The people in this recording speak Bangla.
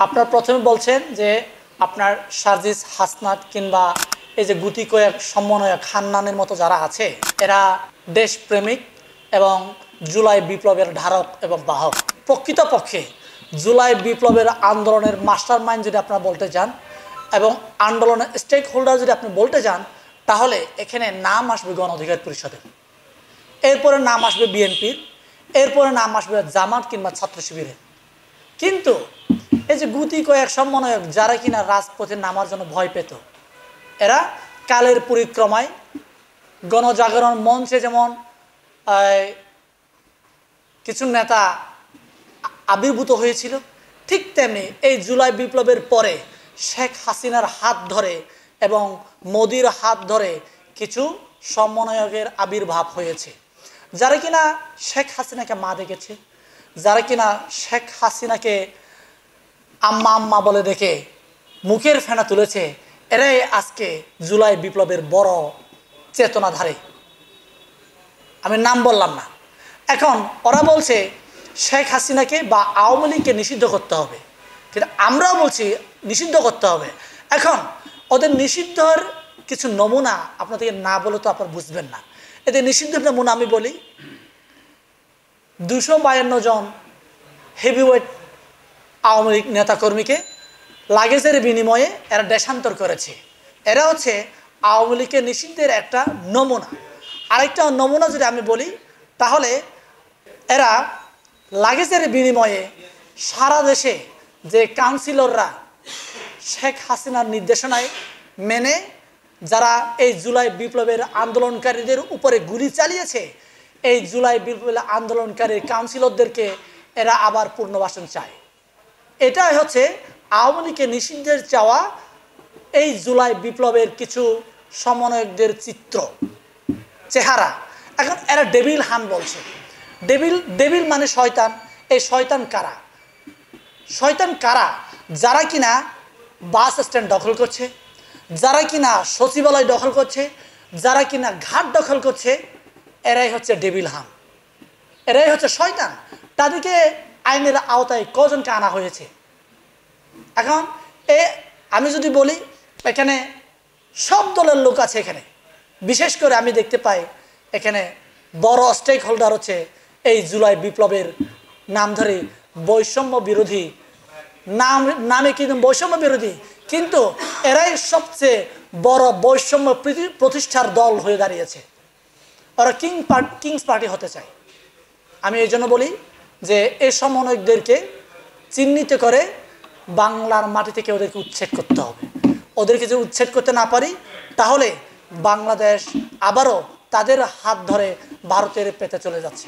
আপনার প্রথমে বলছেন যে আপনার সার্জিস হাসনাত কিংবা এই যে গুটি কয়েক সমন্বয়ক হান্নানের মতো যারা আছে এরা দেশপ্রেমিক এবং জুলাই বিপ্লবের ধারক এবং বাহক। প্রকৃতপক্ষে জুলাই বিপ্লবের আন্দোলনের মাস্টার মাইন্ড যদি আপনারা বলতে চান এবং আন্দোলনের স্টেক হোল্ডার যদি আপনি বলতে চান, তাহলে এখানে নাম আসবে গণ অধিকার পরিষদের, এরপরে নাম আসবে বিএনপির, এরপরে নাম আসবে জামাত কিংবা ছাত্র শিবিরের। কিন্তু এই যে গুটি কয়েক সমন্বয়ক যারা কিনা রাজপথে নামার জন্য ভয় পেত, এরা কালের পরিক্রমায় গণজাগরণ মঞ্চে যেমন কিছু নেতা আবির্ভূত হয়েছিল, ঠিক তেমনি এই জুলাই বিপ্লবের পরে শেখ হাসিনার হাত ধরে এবং মোদির হাত ধরে কিছু সমন্বয়কের আবির্ভাব হয়েছে, যারা কিনা শেখ হাসিনাকে মা দেখেছে, যারা কিনা শেখ হাসিনাকে আম্মা আম্মা বলে দেখে মুখের ফেনা তুলেছে। এরাই আজকে জুলাই বিপ্লবের বড় চেতনাধারী। আমি নাম বললাম না। এখন ওরা বলছে শেখ হাসিনাকে বা আওয়ামী লীগকে নিষিদ্ধ করতে হবে, কিন্তু আমরাও বলছি নিষিদ্ধ করতে হবে। এখন ওদের নিষিদ্ধর কিছু নমুনা আপনাদেরকে না বলে তো আপনারা বুঝবেন না। এদের নিষিদ্ধের নমুনা আমি বলি, 252 জন হেভিওয়েট আওয়ামী লীগ নেতাকর্মীকে লাগেজের বিনিময়ে এরা দেশান্তর করেছে। এরা হচ্ছে আওয়ামী লীগের নিষিদ্ধের একটা নমুনা। আরেকটা নমুনা যদি আমি বলি, তাহলে এরা লাগেজের বিনিময়ে সারা দেশে যে কাউন্সিলররা শেখ হাসিনার নির্দেশনায় মেনে যারা এই জুলাই বিপ্লবের আন্দোলনকারীদের উপরে গুলি চালিয়েছে, এই জুলাই বিপ্লবের আন্দোলনকারী কাউন্সিলরদেরকে এরা আবার পুনর্বাসন চায়। এটাই হচ্ছে আওয়ামী লীগের নিষিদ্ধের চাওয়া এই জুলাই বিপ্লবের কিছু সমন্বয়কদের চিত্র চেহারা। এখন এরা ডেভিল হান বলছে। ডেভিল মানে শয়তান। এই শয়তান কারা? শয়তান কারা? যারা কিনা বাস স্ট্যান্ড দখল করছে, যারা কিনা সচিবালয় দখল করছে, যারা কিনা ঘাট দখল করছে, এরাই হচ্ছে ডেভিল হান, এরাই হচ্ছে শয়তান। তাদেরকে আইনের আওতায় কজনকে আনা হয়েছে? এখন আমি যদি বলি, এখানে সব দলের লোক আছে। এখানে বিশেষ করে আমি দেখতে পাই এখানে বড় স্টেক হোল্ডার হচ্ছে এই জুলাই বিপ্লবের নাম ধরে বৈষম্য বিরোধী নামে কিন্তু বৈষম্য বিরোধী, কিন্তু এরাই সবচেয়ে বড় বৈষম্য প্রতিষ্ঠার দল হয়ে দাঁড়িয়েছে। ওরা কিংস পার্টি হতে চায়। আমি এই জন্য বলি যে এই সমন্বয়কদেরকে চিহ্নিত করে বাংলার মাটি থেকে ওদেরকে উচ্ছেদ করতে হবে। ওদেরকে যদি উচ্ছেদ করতে না পারি, তাহলে বাংলাদেশ আবারও তাদের হাত ধরে ভারতের পেতে চলে যাচ্ছে।